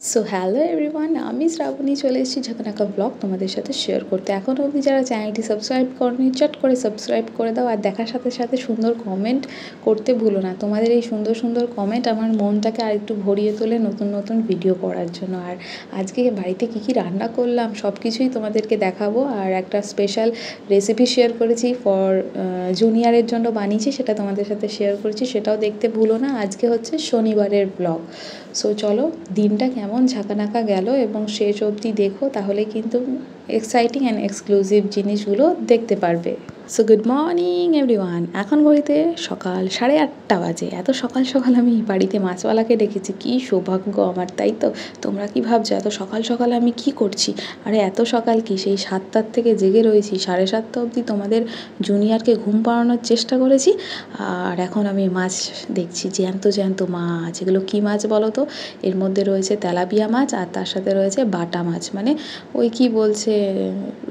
So hello everyone, আমি শ্রাবণী চলে এসেছি ঝাঁকানাকা ব্লগ তোমাদের সাথে শেয়ার করতে। এখনও অবধি যারা চ্যানেলটি সাবস্ক্রাইব করনি চট করে সাবস্ক্রাইব করে দাও, আর দেখার সাথে সাথে সুন্দর কমেন্ট করতে ভুলো না। তোমাদের এই সুন্দর সুন্দর কমেন্ট আমার মনটাকে আর একটু ভরিয়ে তোলে নতুন নতুন ভিডিও করার জন্য। আর আজকে বাড়িতে কী কী রান্না করলাম সব কিছুই তোমাদেরকে দেখাবো। আর একটা স্পেশাল রেসিপি শেয়ার করেছি ফর জুনিয়রের জন্য বানিয়েছি, সেটা তোমাদের সাথে শেয়ার করেছি, সেটাও দেখতে ভুলো না। আজকে হচ্ছে শনিবারের ব্লগ। সো চলো দিনটা কেমন ঝাঁকানাকা গেল এবং শেষ অবধি দেখো, তাহলে কিন্তু এক্সাইটিং অ্যান্ড এক্সক্লুসিভ জিনিসগুলো দেখতে পারবে। সো গুড মর্নিং এভরিওয়ান, এখন ঘড়িতে সকাল 8:30 বাজে। এত সকাল সকাল আমি বাড়িতে মাছওয়ালাকে ডেকেছি, কী সৌভাগ্য আমার, তাই তো? তোমরা কি ভাবছো এত সকাল সকাল আমি কি করছি? আরে এত সকাল কি, সেই 7টার থেকে জেগে রয়েছি, 7:30 অবধি তোমাদের জুনিয়রকে ঘুম পাড়ানোর চেষ্টা করেছি। আর এখন আমি মাছ দেখছি, জ্যান্ত জ্যান্ত মাছ। এগুলো কী মাছ বলো তো? এর মধ্যে রয়েছে তেলাপিয়া মাছ আর তার সাথে রয়েছে বাটা মাছ, মানে ওই কি বলছে,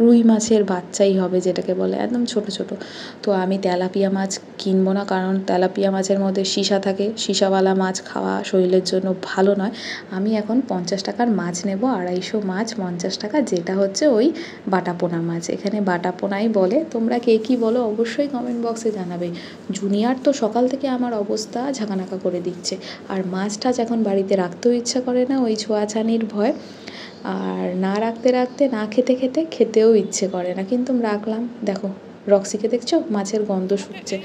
রুই মাছের বাচ্চাই হবে যেটাকে বলে, একদম ছোট ছোট। তো আমি তেলাপিয়া মাছ কিনবো না, কারণ তেলাপিয়া মাছের মধ্যে সীসা থাকে, সীসাওয়ালা মাছ খাওয়া শরীরের জন্য ভালো নয়। আমি এখন 50 টাকার মাছ নেব, 250 মাছ 50 টাকা, যেটা হচ্ছে ওই বাটাপোনা মাছ। এখানে বাটাপোনাই বলে, তোমরা কে কী বলো অবশ্যই কমেন্ট বক্সে জানাবে। জুনিয়র তো সকাল থেকে আমার অবস্থা ঝাঁকানাকা করে দিচ্ছে, আর মাছ টাছ এখন বাড়িতে রাখতেও ইচ্ছা করে না, ওই ছোঁয়াছানির ভয়। আর না রাখতে রাখতে, না খেতে খেতে খেতেও ইচ্ছে করে না, কিন্তু রাখলাম। দেখো রক্সিকে দেখছো, মাছের গন্ধ শুকছে।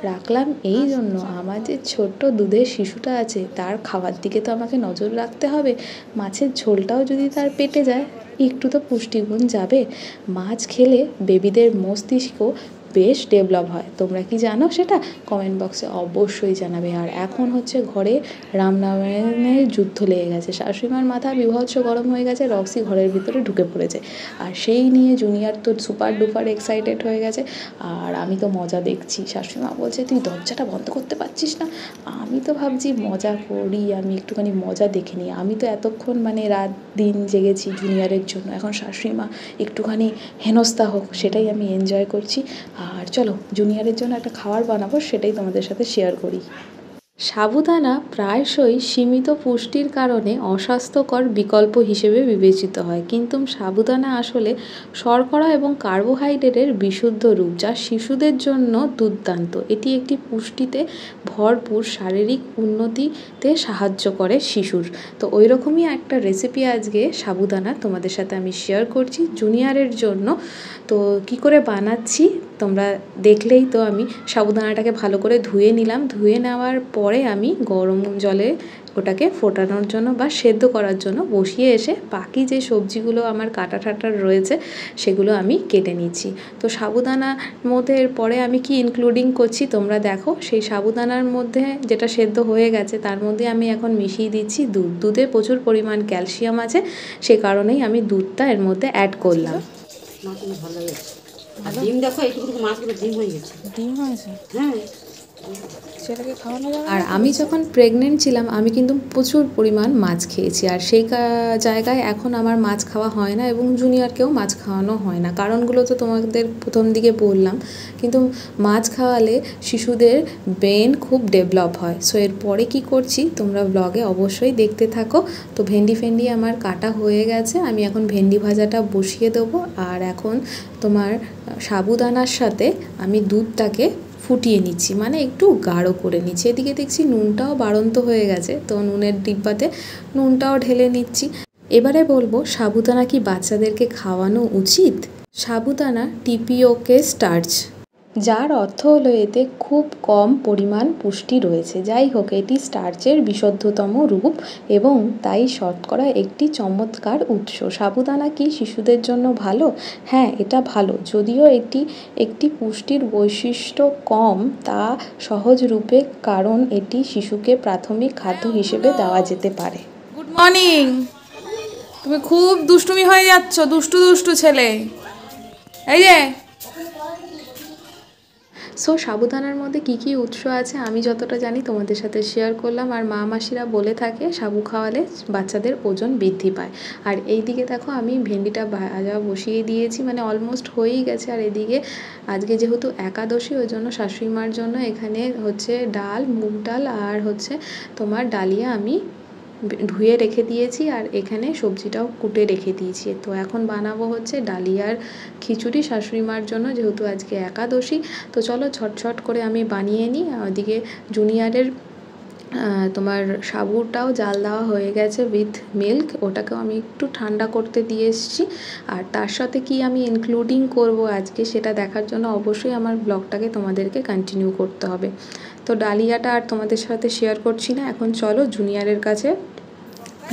রাখলাম এই জন্য, আমার যে ছোট্ট দুধের শিশুটা আছে তার খাওয়ার দিকে তো আমাকে নজর রাখতে হবে। মাছের ঝোলটাও যদি তার পেটে যায়, একটু তো পুষ্টিগুণ যাবে। মাছ খেলে বেবিদের মস্তিষ্ক বেশ ডেভেলপ হয়। তোমরা কি জানো সেটা? কমেন্ট বক্সে অবশ্যই জানাবে। আর এখন হচ্ছে ঘরে রামনারায়ণের যুদ্ধ লেগে গেছে, শাশুড়িমার মাথা বিভৎস গরম হয়ে গেছে, রক্সি ঘরের ভিতরে ঢুকে পড়েছে। আর সেই নিয়ে জুনিয়র তো সুপার ডুপার এক্সাইটেড হয়ে গেছে, আর আমি তো মজা দেখছি। শাশুড়িমা বলছে তুই দরজাটা বন্ধ করতে পারছিস না? আমি তো ভাবছি মজা করি, আমি একটুখানি মজা দেখে নিই। আমি তো এতক্ষণ মানে রাত দিন জেগেছি জুনিয়রের জন্য, এখন শাশুড়িমা একটুখানি হেনস্থা হোক সেটাই আমি এনজয় করছি। আর চলো জুনিয়রের জন্য একটা খাবার বানাবো, সেটাই তোমাদের সাথে শেয়ার করি। সাবুদানা প্রায়শই সীমিত পুষ্টির কারণে অস্বাস্থ্যকর বিকল্প হিসেবে বিবেচিত হয়, কিন্তু সাবুদানা আসলে শর্করা এবং কার্বোহাইড্রেটের বিশুদ্ধ রূপ, যা শিশুদের জন্য দুর্দান্ত। এটি একটি পুষ্টিতে ভরপুর শারীরিক উন্নতিতে সাহায্য করে শিশুর। তো ওই রকমই একটা রেসিপি আজকে সাবুদানা তোমাদের সাথে আমি শেয়ার করছি জুনিয়রের জন্য। তো কি করে বানাচ্ছি তোমরা দেখলেই তো। আমি সাবুদানাটাকে ভালো করে ধুয়ে নিলাম, ধুয়ে নেওয়ার পরে আমি গরম জলে ওটাকে ফোটানোর জন্য বা সেদ্ধ করার জন্য বসিয়ে এসে বাকি যে সবজিগুলো আমার কাটা ঠাটার রয়েছে সেগুলো আমি কেটে নিচ্ছি। তো সাবুদানার মধ্যে এরপরে আমি কি ইনক্লুডিং করছি তোমরা দেখো। সেই সাবুদানার মধ্যে যেটা সেদ্ধ হয়ে গেছে তার মধ্যে আমি এখন মিশিয়ে দিচ্ছি দুধ। দুধে প্রচুর পরিমাণ ক্যালসিয়াম আছে, সে কারণেই আমি দুধটা এর মধ্যে অ্যাড করলাম। ভালো হয়েছে। আর ডিম দেখো, এইটুকু মাছগুলো ডিম হয়ে গেছে। ডিম হয়েছে? হ্যাঁ, সেটাকে খাওয়ানো যাবে। আর আমি যখন প্রেগনেন্ট ছিলাম আমি কিন্তু প্রচুর পরিমাণ মাছ খেয়েছি, আর সেই জায়গায় এখন আমার মাছ খাওয়া হয় না এবং জুনিয়রকেও মাছ খাওয়ানো হয় না। কারণগুলো তো তোমাদের প্রথম দিকে বললাম, কিন্তু মাছ খাওয়ালে শিশুদের ব্রেন খুব ডেভেলপ হয়। সো এরপরে কী করছি তোমরা ব্লগে অবশ্যই দেখতে থাকো। তো ভেন্ডি ফেন্ডি আমার কাটা হয়ে গেছে, আমি এখন ভেন্ডি ভাজাটা বসিয়ে দেবো। আর এখন তোমার সাবুদানার সাথে আমি দুধটাকে ফুটিয়ে নিচ্ছি, মানে একটু গাঢ় করে নিচ্ছি। এদিকে দেখছি নুনটাও বাড়ন্ত হয়ে গেছে, তো নুনের ডিব্বাতে নুনটাও ঢেলে নিচ্ছি। এবারে বলবো সাবুদানা কি বাচ্চাদেরকে খাওয়ানো উচিত? সাবুদানা টিপিওকে স্টার্চ, যার অর্থ হলো এতে খুব কম পরিমাণ পুষ্টি রয়েছে। যাই হোক, এটি স্টার্চের বিশুদ্ধতম রূপ এবং তাই শতকরা একটি চমৎকার উৎস। সাবুদানা কি শিশুদের জন্য ভালো? হ্যাঁ, এটা ভালো, যদিও এটি একটি পুষ্টির বৈশিষ্ট্য কম তা সহজ রূপে, কারণ এটি শিশুকে প্রাথমিক খাদ্য হিসেবে দেওয়া যেতে পারে। Good morning. তুমি খুব দুষ্টুমি হয়ে যাচ্ছ, দুষ্টু দুষ্টু ছেলে। এই যে সো সাবুদানার মধ্যে কী কী উৎস আছে আমি যতটা জানি তোমাদের সাথে শেয়ার করলাম। আর মা মাসিরা বলে থাকে সাবু খাওয়ালে বাচ্চাদের ওজন বৃদ্ধি পায়। আর এই দিকে দেখো আমি ভেন্ডিটা ভাজা বসিয়ে দিয়েছি, মানে অলমোস্ট হয়েই গেছে। আর এদিকে আজকে যেহেতু একাদশী, ওই জন্য শাশুড়ি মার জন্য এখানে হচ্ছে ডাল, মুগ ডাল আর হচ্ছে তোমার ডালিয়া আমি ধুয়ে রেখে দিয়েছি আর এখানে সবজিটাও কুটে রেখে দিয়েছি। তো এখন বানাবো হচ্ছে ডালিয়ার খিচুড়ি শাশুড়ি মার জন্য, যেহেতু আজকে একাদশী। তো চলো ছটছট করে আমি বানিয়ে নিই। ওদিকে জুনিয়রের তোমার সাবুটাও জাল দেওয়া হয়ে গেছে উইথ মিল্ক, ওটাকেও আমি একটু ঠান্ডা করতে দিয়ে এসেছি। আর তার সাথে কি আমি ইনক্লুডিং করব আজকে সেটা দেখার জন্য অবশ্যই আমার ব্লগটাকে তোমাদেরকে কন্টিনিউ করতে হবে। তো ডালিয়াটা আর তোমাদের সাথে শেয়ার করছি না, এখন চলো জুনিয়রের কাছে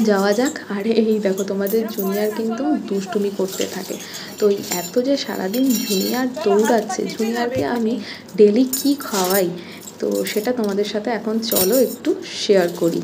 যাওয়া যাক। আর এই দেখো তোমাদের জুনিয়র কিন্তু দুষ্টুমি করতে থাকে। তো এত যে সারাদিন জুনিয়র দৌড়াচ্ছে, জুনিয়রকে আমি ডেলি কি খাওয়াই তো সেটা তোমাদের সাথে এখন চলো একটু শেয়ার করি।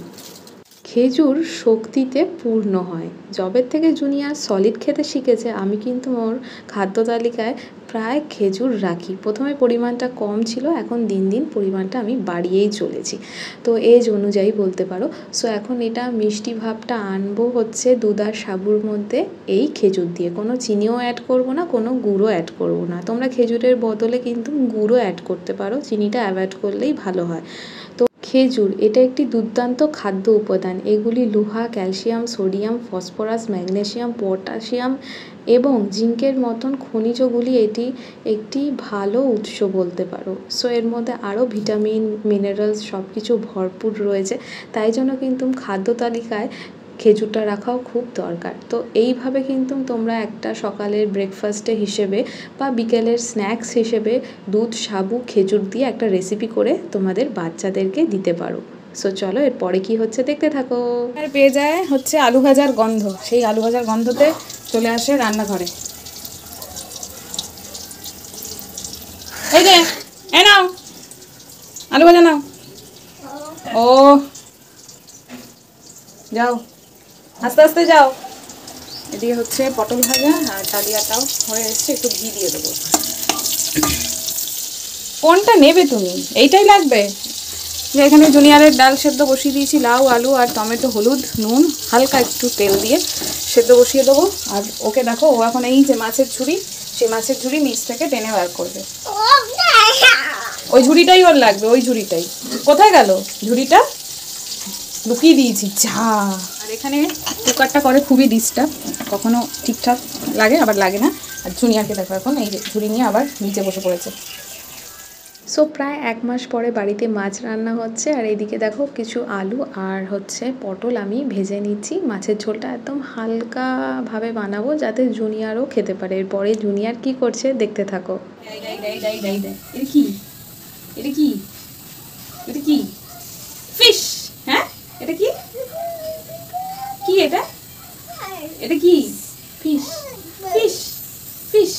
খেজুর শক্তিতে পূর্ণ হয়। যবের থেকে জুনিয়র সলিড খেতে শিখেছে আমি কিন্তু ওর খাদ্য তালিকায় প্রায় খেজুর রাখি। প্রথমে পরিমাণটা কম ছিল, এখন দিন দিন পরিমাণটা আমি বাড়িয়েই চলেছি, তো এজ অনুযায়ী বলতে পারো। সো এখন এটা মিষ্টি ভাবটা আনবো হচ্ছে দুধ আর সাবুর মধ্যে এই খেজুর দিয়ে। কোনো চিনিও অ্যাড করব না, কোনো গুঁড়ো অ্যাড করব না। তোমরা খেজুরের বদলে কিন্তু গুঁড়ো অ্যাড করতে পারো, চিনিটা অ্যাভয়েড করলেই ভালো হয়। তো খেজুর এটা একটি দুর্দান্ত খাদ্য উপাদান। এগুলি লোহা, calcium, sodium, phosphorus, magnesium, potassium এবং জিঙ্কের মতন খনিজগুলি এটি একটি ভালো উৎস বলতে পারো। সো এর মধ্যে আরও ভিটামিন, মিনারেলস সব কিছু ভরপুর রয়েছে, তাই জন্য কিন্তু খাদ্য তালিকায় খেজুরটা রাখাও খুব দরকার। তো এইভাবে কিন্তু তোমরা একটা সকালের ব্রেকফাস্টে হিসেবে বা বিকেলের স্ন্যাক্স হিসেবে দুধ, সাবু, খেজুর দিয়ে একটা রেসিপি করে তোমাদের বাচ্চাদেরকে দিতে পারো। সো চলো এরপরে কি হচ্ছে দেখতে থাকো। আর পেয়ে যায় হচ্ছে আলু ভাজার গন্ধ, সেই আলু ভাজার গন্ধতে চলে আসে রান্নাঘরে। এই যে এ নাও আলু ভাজা নাও। ও যাও আস্তে আস্তে যাও। এদিকে হচ্ছে পটল ভাজা আর ডালিয়াটাও হয়ে এসছে, একটু ঘি দিয়ে দেবো। কোনটা নেবে তুমি? এইটাই লাগবে। এখানে জুনিয়রের ডাল সেদ্ধ বসিয়ে দিয়েছি, লাউ, আলু আর টমেটো, হলুদ, নুন, হালকা একটু তেল দিয়ে সেদ্ধ বসিয়ে দেবো। আর ওকে দেখো, ও এখন এই যে মাছের ঝুড়ি, সেই মাছের ঝুড়ি নিচ থেকে টেনে বার করবে। ওই ঝুড়িটাই ওর লাগবে, ওই ঝুড়িটাই। কোথায় গেল ঝুড়িটা? লুকিয়ে দিয়েছি যা। আর এখানে কুকারটা করে খুবই ডিস্টার্ব, কখনো ঠিকঠাক লাগে আবার লাগে না। আর জুনিয়রকে দেখো এখন এই যে ঝুড়ি নিয়ে আবার নিচে বসে পড়েছে। সো প্রায় 1 মাস পরে বাড়িতে মাছ রান্না হচ্ছে। আর এইদিকে দেখো কিছু আলু আর হচ্ছে পটল আমি ভেজে নিচ্ছি। মাছের ঝোলটা একদম হালকাভাবে বানাবো যাতে জুনিয়রও খেতে পারে। এরপরে জুনিয়র কি করছে দেখতে থাকো। এটা কি? এটা কি? এটা কি? ফিশ? হ্যাঁ এটা কি? কি এটা? এটা কি? Fish fish fish.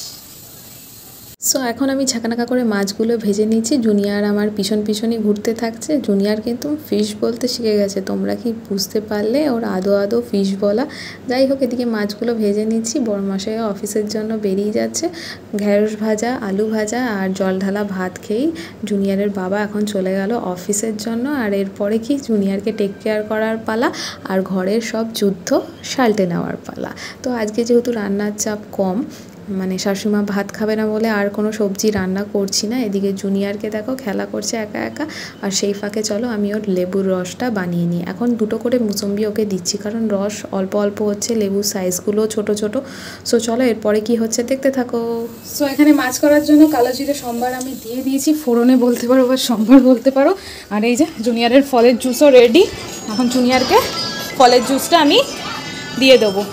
সো এখন আমি ঝাঁকানাকা করে মাছগুলো ভেজে নিচ্ছি। জুনিয়র আমার পিছন পিছনই ঘুরতে থাকছে। জুনিয়র কিন্তু ফিশ বলতে শিখে গেছে। তোমরা কি বুঝতে পারলে ওর আদো আদো ফিশ বলা? যাই হোক, এদিকে মাছগুলো ভেজে নিচ্ছি। বড়মশাই অফিসের জন্য বেরিয়ে যাচ্ছে। ঢেঁড়স ভাজা, আলু ভাজা আর জল ঢালা ভাত খেয়েই জুনিয়রের বাবা এখন চলে গেল অফিসের জন্য। আর এরপরে কি জুনিয়রকে টেক কেয়ার করার পালা আর ঘরের সব যুদ্ধ সালটে নেওয়ার পালা। তো আজকে যেহেতু রান্নার চাপ কম, মানে শাশুড়িমা ভাত খাবে না বলে আর কোনো সবজি রান্না করছি না। এদিকে জুনিয়রকে দেখো খেলা করছে একা একা, আর সেই ফাঁকে চলো আমি ওর লেবুর রসটা বানিয়ে নিই। এখন 2টো করে মুসম্বি ওকে দিচ্ছি, কারণ রস অল্প অল্প হচ্ছে, লেবুর সাইজগুলো ছোট ছোট। সো চলো এরপরে কি হচ্ছে দেখতে থাকো। সো এখানে মাছ করার জন্য কালো জিরে সম্বার আমি দিয়ে দিয়েছি, ফোড়নে বলতে পারো বা সম্বার বলতে পারো। আর এই যে জুনিয়রের ফলের জুসও রেডি। এখন জুনিয়রকে ফলের জুসটা আমি দিয়ে দেবো।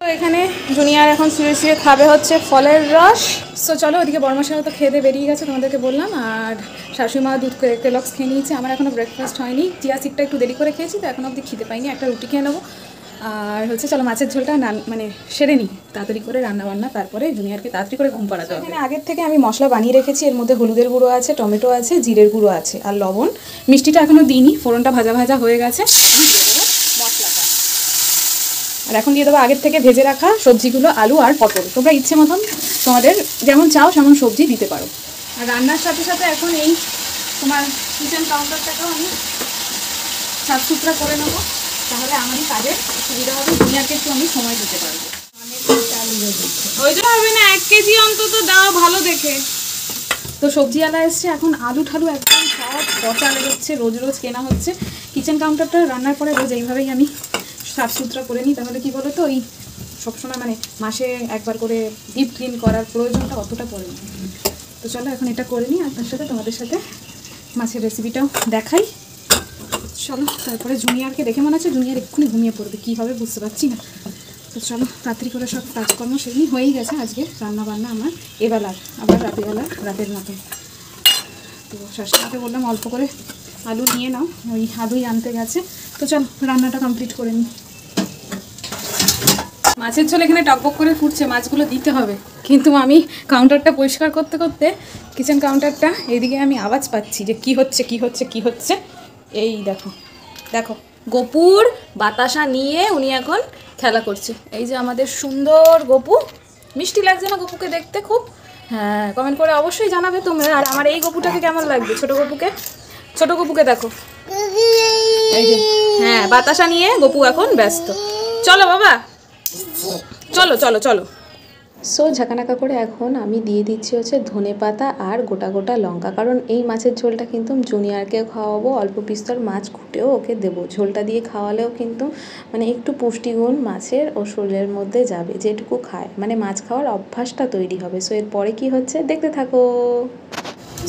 তো এখানে জুনিয়র এখন শুয়ে শুয়ে খাবে হচ্ছে ফলের রস। সো চলো, ওদিকে বড়মশাই তো খেয়ে বেরিয়ে গেছে, তোমাদেরকে বললাম। আর শাশুড়িমা দুধ কেলক্স খেয়ে নিয়েছে। আমার এখনও ব্রেকফাস্ট হয়নি, চিয়া সিডটা একটু দেরি করে খেয়েছি, তো এখন অবধি খিদে পাইনি। একটা রুটি খেয়ে নেবো। আর হচ্ছে চলো মাছের ঝোলটা মানে সেরে নিই তাড়াতাড়ি করে, রান্নাবান্না, তারপরে জুনিয়রকে তাড়াতাড়ি করে ঘুম পাড়াতে হবে। এখানে আগের থেকে আমি মশলা বানিয়ে রেখেছি। এর মধ্যে হলুদের গুঁড়ো আছে, টমেটো আছে, জিরের গুঁড়ো আছে আর লবণ। মিষ্টিটা এখনও দিইনি, ফোড়নটা ভাজা ভাজা হয়ে গেছে। মশলাটা আর এখন দিয়ে দেবো আগের থেকে ভেজে রাখা সবজিগুলো, আলু আর পটল। তোমরা ইচ্ছে মতন তোমাদের যেমন চাও সেমন সবজি দিতে পারো। আর রান্নার সাথে সাথে এখন এই তোমার কিচেন কাউন্টারটাকেও আমি সাফ সুতরা করে নেবো, তাহলে আমারই কাজের সুবিধা হবে। দুনিয়াকে একটু আমি সময় দিতে পারবো। ওই জন্য হবে না, 1 কেজি অন্তত দাও ভালো দেখে। তো সবজিওয়ালা এসছে, এখন আলু ঠালু একদম সব পচা লেগেছে, রোজ রোজ কেনা হচ্ছে। কিচেন কাউন্টারটা রান্নার পরে রোজ এইভাবেই আমি সাফ সুতরা করে নিই, তাহলে কি বলো তো ওই সবসময় মানে মাসে একবার করে ডিপ ক্লিন করার প্রয়োজনটা অতটা পড়ে না। তো চলো এখন এটা করে নিই, আর তার সাথে তোমাদের সাথে মাছের রেসিপিটাও দেখাই। চলো, তারপরে জুনিয়রকে দেখে মনে হচ্ছে জুনিয়র এক্ষুনি ঘুমিয়ে পড়বে, কী হবে বুঝতে পারছি না। তো চলো তাড়াতাড়ি করে সব কাজকর্ম সেদিন হয়েই গেছে, আজকে রান্না বান্না আমার এবেলার, আবার রাতের মতো। তো শাশুড়িকে বললাম অল্প করে আলু নিয়ে নাও, ওই আলুই আনতে গেছে। তো চলো রান্নাটা কমপ্লিট করে নিই। মাছের ঝোল এখানে টকবক করে ফুটছে, মাছগুলো দিতে হবে, কিন্তু আমি কাউন্টারটা পরিষ্কার করতে করতে কিচেন কাউন্টারটা এইদিকে আমি আওয়াজ পাচ্ছি যে কি হচ্ছে। এই দেখো দেখো গোপুর বাতাসা নিয়ে উনি এখন খেলা করছে। এই যে আমাদের সুন্দর গোপু, মিষ্টি লাগছে না গোপুকে দেখতে খুব? হ্যাঁ, কমেন্ট করে অবশ্যই জানাবে তোমরা। আর আমার এই গোপুটাকে কেমন লাগবে, ছোট গোপুকে দেখো, এই যে হ্যাঁ বাতাসা নিয়ে গোপু এখন ব্যস্ত। চলো বাবা, চলো। সো ঝাঁকানাকা করে এখন আমি দিয়ে দিচ্ছি হচ্ছে ধনেপাতা আর গোটা গোটা লঙ্কা, কারণ এই মাছের ঝোলটা কিন্তু জুনিয়রকেও খাওয়াবো, অল্প বিস্তর মাছ খুঁটেও ওকে দেবো। ঝোলটা দিয়ে খাওয়ালেও কিন্তু মানে একটু পুষ্টিগুণ মাছের ও শরীরের মধ্যে যাবে, যেটুকু খায় মানে মাছ খাওয়ার অভ্যাসটা তৈরি হবে। সো এরপরে কি হচ্ছে দেখতে থাকো।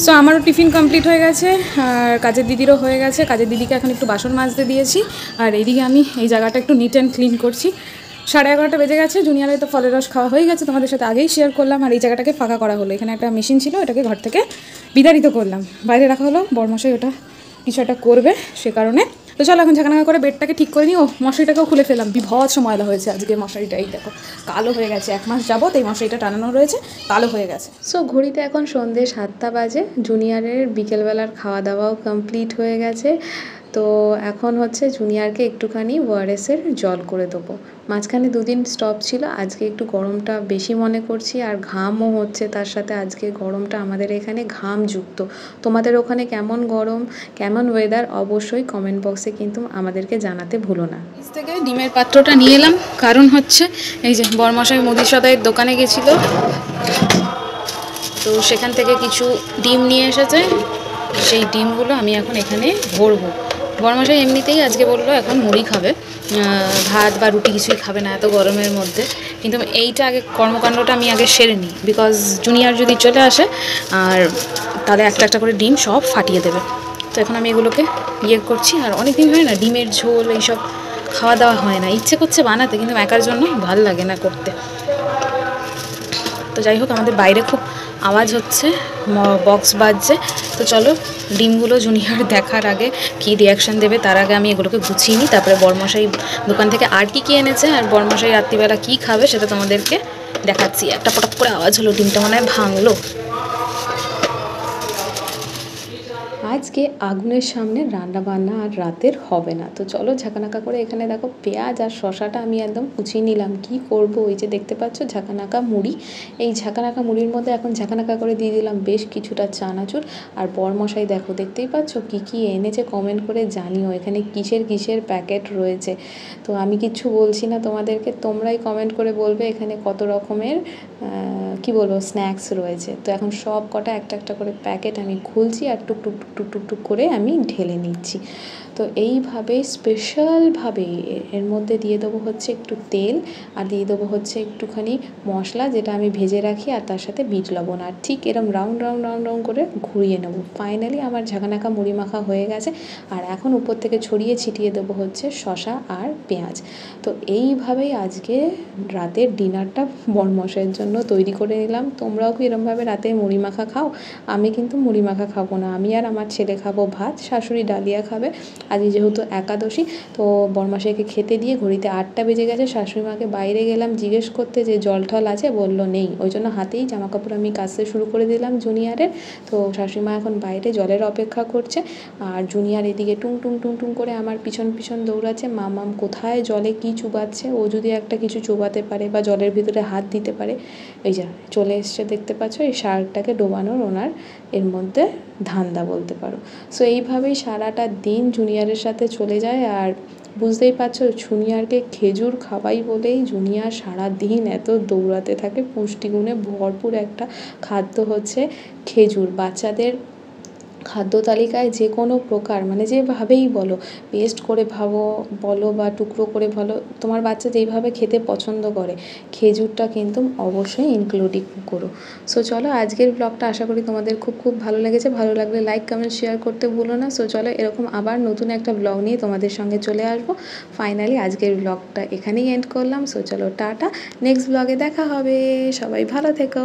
সো আমারও টিফিন কমপ্লিট হয়ে গেছে, আর কাজের দিদিরও হয়ে গেছে। কাজের দিদিকে এখন একটু বাসন মাজতে দিয়েছি, আর এইদিকে আমি এই জায়গাটা একটু নিট অ্যান্ড ক্লিন করছি। 11:30 বেজে গেছে, জুনিয়রের তো ফলের রস খাওয়া হয়ে গেছে, তোমাদের সাথে আগেই শেয়ার করলাম। আর এই জায়গাটাকে ফাঁকা করা হলো, এখানে একটা মেশিন ছিল, এটাকে ঘর থেকে বিতাড়িত করলাম, বাইরে রাখা হলো। বড়মশাই ওটা কিছু একটা করবে সে কারণে। তো চলো এখন ঝাঁকানাকা করে বেডটাকে ঠিক করে নিই। ও মশারিটাকেও খুলে ফেললাম, বিভৎস ময়লা হয়েছে আজকে মশারিটা, এই দেখো কালো হয়ে গেছে। 1 মাস যাবত এই মশারিটা টানানো রয়েছে, কালো হয়ে গেছে। সো ঘড়িতে এখন সন্ধ্যে 7টা বাজে, জুনিয়রের বিকেলবেলার খাওয়া দাওয়াও কমপ্লিট হয়ে গেছে। তো এখন হচ্ছে জুনিয়রকে একটুখানি ওআরএসের জল করে দেবো। মাঝখানে 2 দিন স্টপ ছিল, আজকে একটু গরমটা বেশি মনে করছি, আর ঘামও হচ্ছে তার সাথে। আজকে গরমটা আমাদের এখানে ঘামযুক্ত। তোমাদের ওখানে কেমন গরম, কেমন ওয়েদার অবশ্যই কমেন্ট বক্সে কিন্তু আমাদেরকে জানাতে ভুলো না। ফ্রিজ থেকে ডিমের পাত্রটা নিয়ে এলাম, কারণ হচ্ছে এই যে বড়মশাই মুদি সদাইয়ের দোকানে গেছিলো, তো সেখান থেকে কিছু ডিম নিয়ে এসেছে। সেই ডিমগুলো আমি এখন এখানে ভরবো। বড়মশাই এমনিতেই আজকে বললো এখন মুড়ি খাবে, ভাত বা রুটি কিছুই খাবে না এত গরমের মধ্যে। কিন্তু এইটা আগে কর্মকাণ্ডটা আমি আগে সেরে নিই, বিকজ জুনিয়র যদি চলে আসে আর তাহলে একটা একটা করে ডিম সব ফাটিয়ে দেবে। তো এখন আমি এগুলোকে করছি। আর অনেক দিন হয় না ডিমের ঝোল এইসব খাওয়া দাওয়া হয় না, ইচ্ছে করছে বানাতে, কিন্তু একার জন্য ভালো লাগে না করতে। তো যাই হোক, আমাদের বাইরে খুব আওয়াজ হচ্ছে, বক্স বাজছে। তো চলো ডিমগুলো জুনিয়র দেখার আগে কী রিয়াকশান দেবে তার আগে আমি এগুলোকে গুছিয়ে নিই, তারপরে বড়মশাই দোকান থেকে আর কী এনেছে আর বড়মশাই রাত্রিবেলা কী খাবে সেটা তোমাদেরকে দেখাচ্ছি। একটা পটক করে আওয়াজ হলো, ডিমটা মনে হয় ভাঙলো। আজকে আগুনের সামনে রান্না বান্না আর রাতের হবে না। তো চলো ঝাঁকানাকা করে এখানে দেখো পেঁয়াজ আর শশাটা আমি একদম কুচিয়ে নিলাম। কি করব, ওই যে দেখতে পাচ্ছ ঝাঁকানাকা মুড়ি, এই ঝাঁকানাকা মুড়ির মধ্যে এখন ঝাঁকানাকা করে দিয়ে দিলাম বেশ কিছুটা চানাচুর। আর বরমশাই দেখো দেখতেই পাচ্ছ কী কী এনেছে, কমেন্ট করে জানিও এখানে কিসের প্যাকেট রয়েছে। তো আমি কিচ্ছু বলছি না তোমাদেরকে, তোমরাই কমেন্ট করে বলবে এখানে কত রকমের কি বলবো স্ন্যাক্স রয়েছে। তো এখন সব কটা একটা একটা করে প্যাকেট আমি খুলছি আর টুক করে আমি ঢেলে নিচ্ছি। তো এইভাবে স্পেশালভাবে এর মধ্যে দিয়ে দেবো হচ্ছে একটু তেল, আর দিয়ে দেবো হচ্ছে একটুখানি মশলা যেটা আমি ভেজে রাখি, আর তার সাথে বিট লবণ, আর ঠিক এরম রাউন্ড করে ঘুরিয়ে নেব। ফাইনালি আমার ঝাঁকানাকা মুড়ি মাখা হয়ে গেছে। আর এখন উপর থেকে ছড়িয়ে ছিটিয়ে দেবো হচ্ছে শশা আর পেঁয়াজ। তো এইভাবেই আজকে রাতের ডিনারটা বরমশাইয়ের জন্য তৈরি করে নিলাম। তোমরাও কি এরমভাবে রাতে মুড়ি মাখা খাও? আমি কিন্তু মুড়ি মাখা খাবো না, আমি আর আমার ছেলে খাবো ভাত, শাশুড়ি ডালিয়া খাবে। আজকে যেহেতু একাদশী, তো বরমশাইকে খেতে দিয়ে ঘড়িতে 8টা বেজে গেছে। শাশুড়ি মাকে বাইরে গেলাম জিজ্ঞেস করতে যে জল টল আছে, বললো নেই। ওই জন্য হাতেই জামাকাপড় আমি কাচতে শুরু করে দিলাম জুনিয়রের। তো শাশুড়ি মা এখন বাইরে জলের অপেক্ষা করছে, আর জুনিয়র এদিকে টুং করে আমার পিছন দৌড়াচ্ছে। মামাম কোথায় জলে কি চুবাচ্ছে, ও যদি একটা কিছু চুবাতে পারে বা জলের ভিতরে হাত দিতে পারে। এই যা চলে এসছে দেখতে পাচ্ছ, এই শার্কটাকে ডোবানোর ওনার এর মধ্যে ধান্দা বলতে পারো। সো এইভাবেই সারাটা দিন জুনিয়রের সাথে চলে যায়। আর বুঝতেই পারছো জুনিয়রকে খেজুর খাওয়াই বলেই জুনিয়র সারা দিন এত দৌড়াতে থাকে। পুষ্টিগুণে ভরপুর একটা খাদ্য হচ্ছে খেজুর। বাচ্চাদের খাদ্য তালিকায় যে কোনো প্রকার মানে যেভাবেই বলো, পেস্ট করে বলো বা টুকরো করে বলো, তোমার বাচ্চা যেইভাবে খেতে পছন্দ করে, খেজুরটা কিন্তু অবশ্যই ইনক্লুডিং করো। সো চলো, আজকের ব্লগটা আশা করি তোমাদের খুব খুব ভালো লেগেছে। ভালো লাগলে লাইক কমেন্ট শেয়ার করতে ভুলো না। সো চলো, এরকম আবার নতুন একটা ব্লগ নিয়ে তোমাদের সঙ্গে চলে আসবো। ফাইনালি আজকের ব্লগটা এখানেই এন্ড করলাম। সো চলো, টাটা, নেক্সট ব্লগে দেখা হবে। সবাই ভালো থেকো।